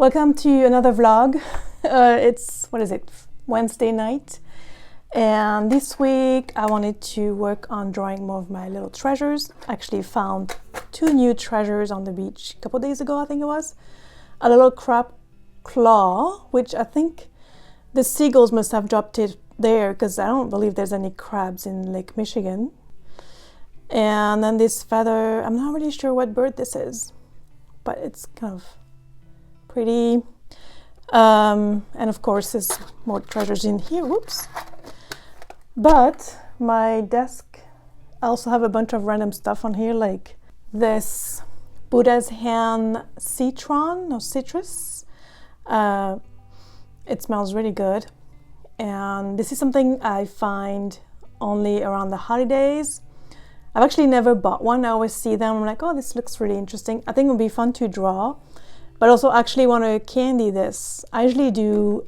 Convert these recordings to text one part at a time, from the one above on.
Welcome to another vlog. It's, what is it, Wednesday night. And this week I wanted to work on drawing more of my little treasures. I actually found 2 new treasures on the beach a couple days ago, I think it was. A little crab claw, which I think the seagulls must have dropped it there because I don't believe there's any crabs in Lake Michigan. And then this feather, I'm not really sure what bird this is, but it's kind of pretty. And of course there's more treasures in here, whoops. But my desk, I also have a bunch of random stuff on here, like this Buddha's hand citron or citrus. It smells really good. And this is something I find only around the holidays. I've actually never bought one. I always see them, I'm like, oh, this looks really interesting. I think it would be fun to draw, but also actually want to candy this. I usually do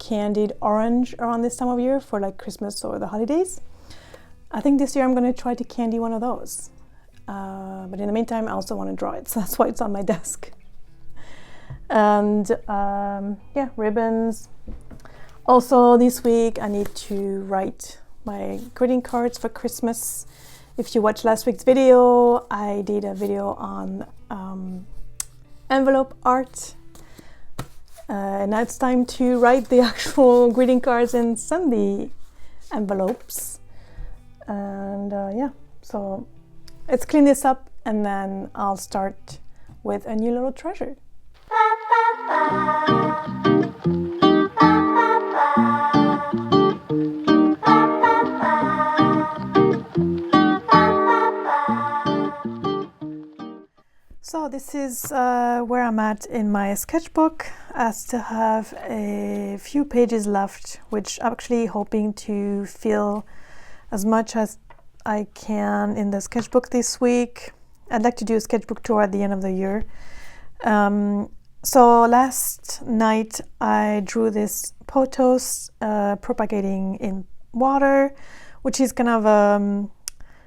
candied orange around this time of year for like Christmas or the holidays. I think this year I'm going to try to candy one of those. But in the meantime, I also want to draw it, so that's why it's on my desk. And yeah, ribbons. Also this week I need to write my greeting cards for Christmas. If you watched last week's video, I did a video on envelope art. And now it's time to write the actual greeting cards and send the envelopes. And yeah, so let's clean this up and then I'll start with a new little treasure. So this is where I'm at in my sketchbook. I still have a few pages left, which I'm actually hoping to fill as much as I can in the sketchbook this week. I'd like to do a sketchbook tour at the end of the year. So last night I drew this pothos propagating in water, which is kind of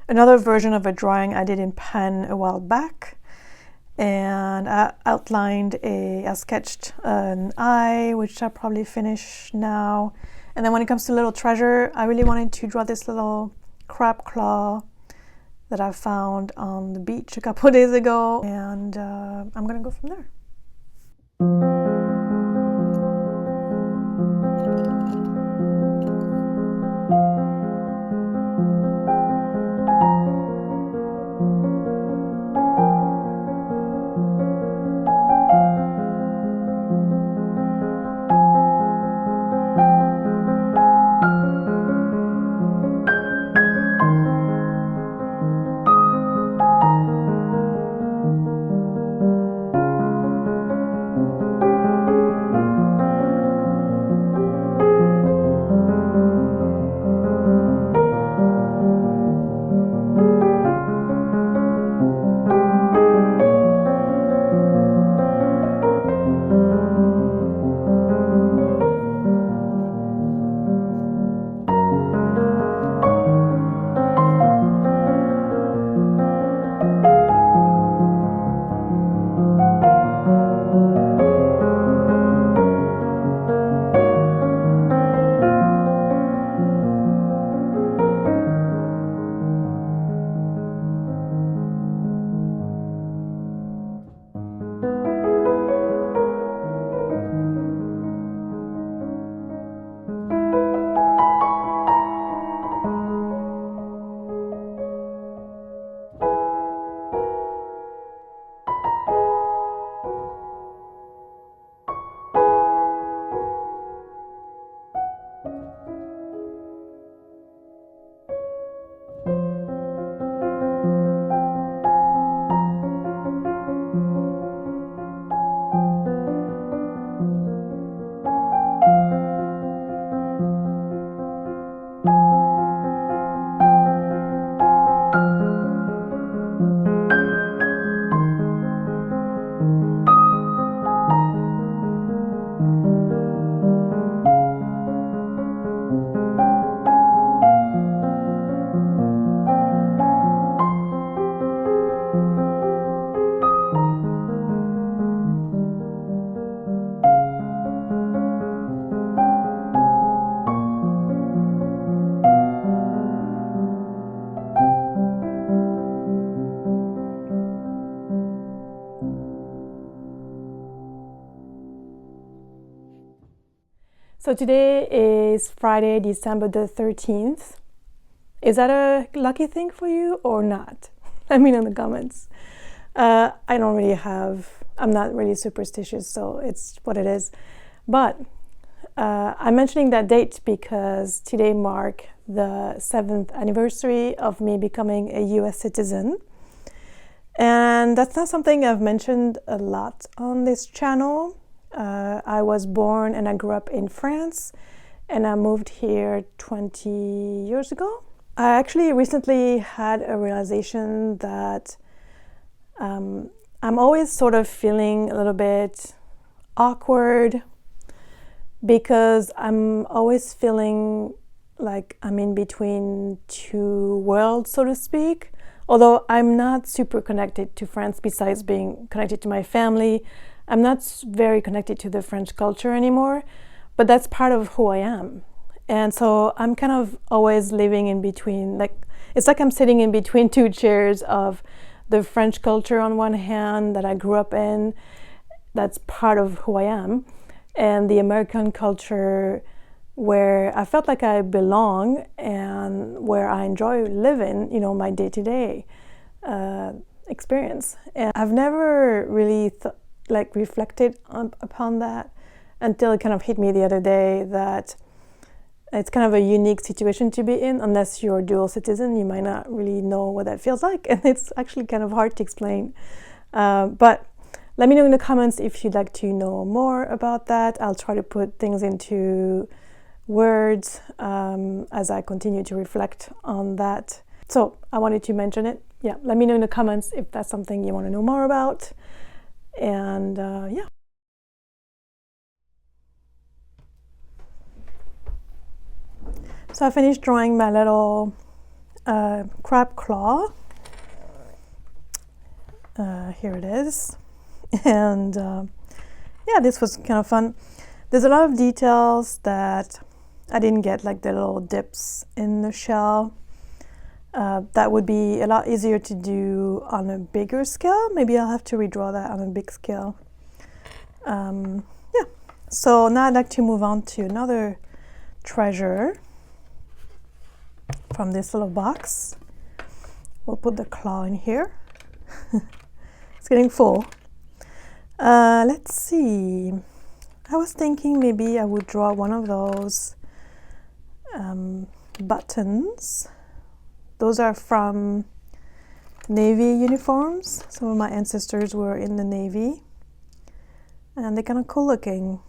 another version of a drawing I did in pen a while back. And I outlined I sketched an eye, which I'll probably finish now. And then when it comes to little treasure, I really wanted to draw this little crab claw that I found on the beach a couple of days ago. And I'm gonna go from there. So today is Friday, December the 13th. Is that a lucky thing for you or not? Let me know in the comments. I'm not really superstitious, so it's what it is. But I'm mentioning that date because today marks the 7th anniversary of me becoming a US citizen. And that's not something I've mentioned a lot on this channel. I was born and I grew up in France, and I moved here 20 years ago. I actually recently had a realization that I'm always sort of feeling a little bit awkward because I'm always feeling like I'm in between two worlds, so to speak. Although I'm not super connected to France, besides being connected to my family, I'm not very connected to the French culture anymore, but that's part of who I am. And so I'm kind of always living in between, it's like I'm sitting in between two chairs of the French culture on one hand that I grew up in, that's part of who I am, and the American culture where I felt like I belong and where I enjoy living, my day-to-day experience. And I've never really reflected upon that until it kind of hit me the other day that it's kind of a unique situation to be in. Unless you're a dual citizen, you might not really know what that feels like, and it's actually kind of hard to explain. But let me know in the comments if you'd like to know more about that. I'll try to put things into words as I continue to reflect on that. So I wanted to mention it. Yeah, let me know in the comments if that's something you want to know more about. And yeah. So I finished drawing my little crab claw. Here it is. And yeah, this was kind of fun. There's a lot of details that I didn't get, like the little dips in the shell. That would be a lot easier to do on a bigger scale. Maybe I'll have to redraw that on a big scale. Yeah, so now I'd like to move on to another treasure from this little box. We'll put the claw in here. It's getting full. Let's see. I was thinking maybe I would draw one of those buttons. Those are from Navy uniforms. Some of my ancestors were in the Navy, and they're kind of cool looking.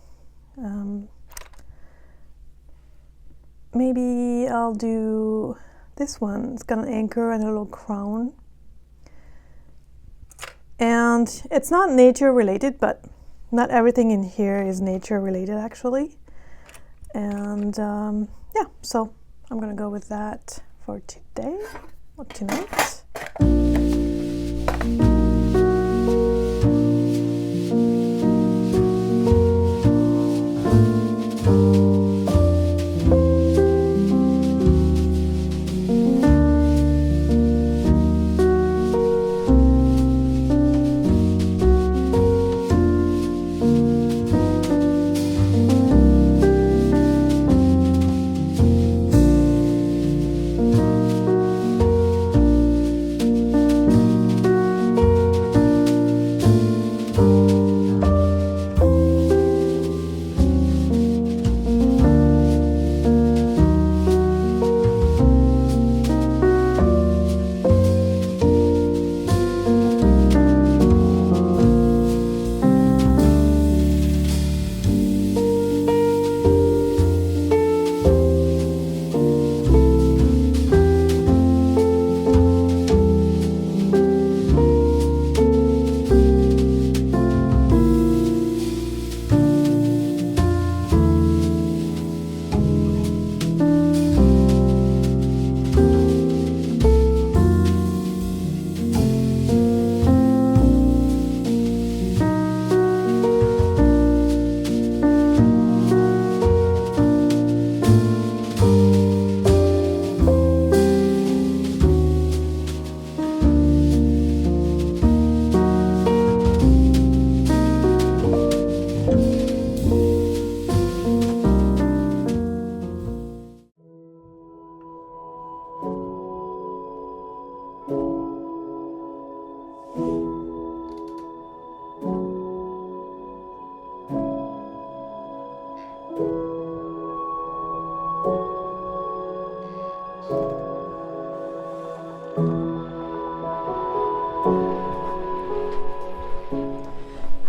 Maybe I'll do this one. It's got an anchor and a little crown. And it's not nature related, but not everything in here is nature related actually. And yeah, so I'm gonna go with that for today or tonight.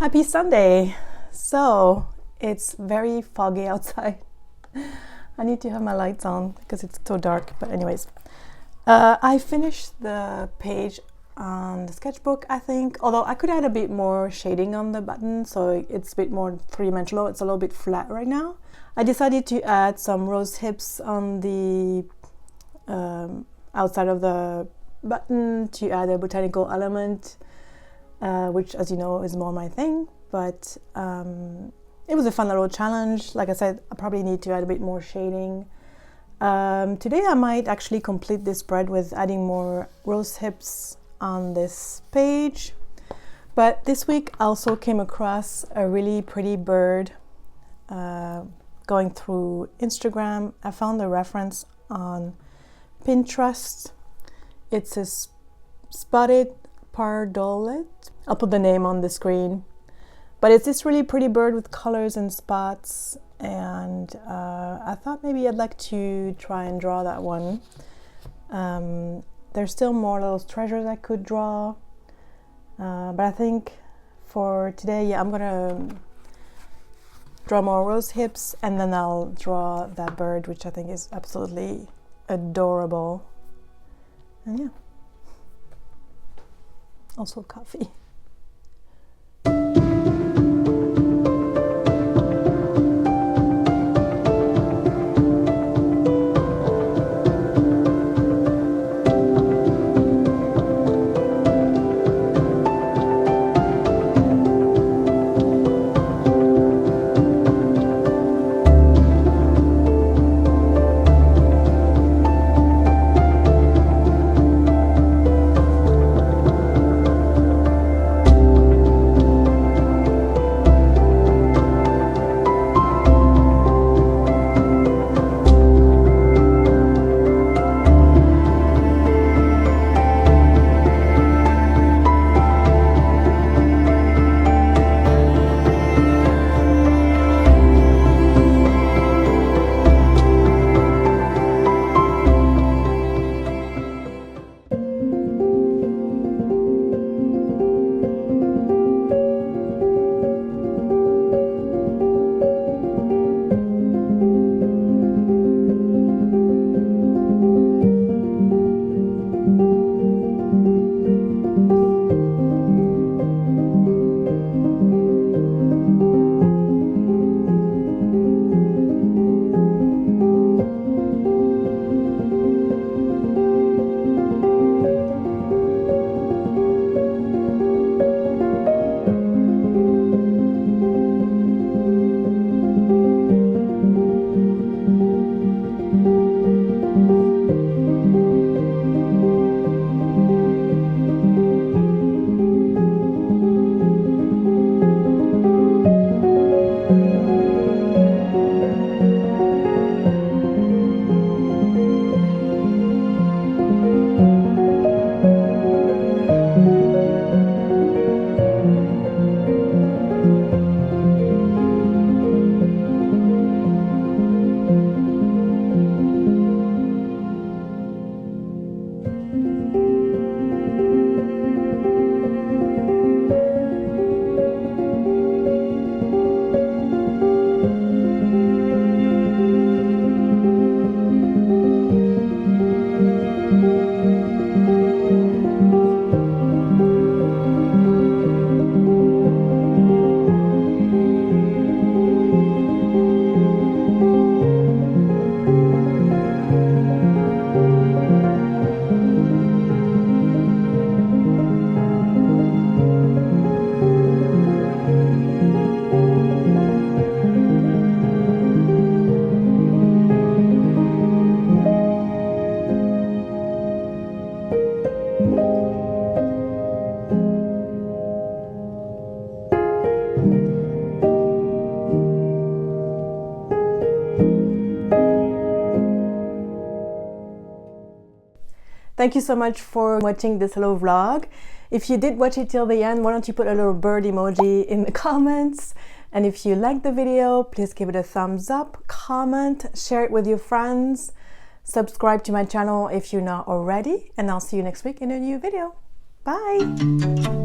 Happy Sunday! So, it's very foggy outside. I need to have my lights on because it's so dark, but anyways. I finished the page on the sketchbook, I think, although I could add a bit more shading on the button so it's a bit more three-dimensional. It's a little bit flat right now. I decided to add some rose hips on the outside of the button to add a botanical element, which, as you know, is more my thing, but it was a fun little challenge. Like I said, I probably need to add a bit more shading. Today I might actually complete this spread with adding more rose hips on this page, but this week I also came across a really pretty bird going through Instagram. I found a reference on Pinterest. It's a spotted pardolet. I'll put the name on the screen, but it's this really pretty bird with colors and spots, and I thought maybe I'd like to try and draw that one. There's still more little treasures I could draw, but I think for today, yeah, I'm gonna draw more rose hips, and then I'll draw that bird, which I think is absolutely adorable. And yeah, also coffee. Thank you so much for watching this little vlog. If you did watch it till the end, why don't you put a little bird emoji in the comments? And if you liked the video, please give it a thumbs up, comment, share it with your friends, subscribe to my channel if you're not already, and I'll see you next week in a new video. Bye!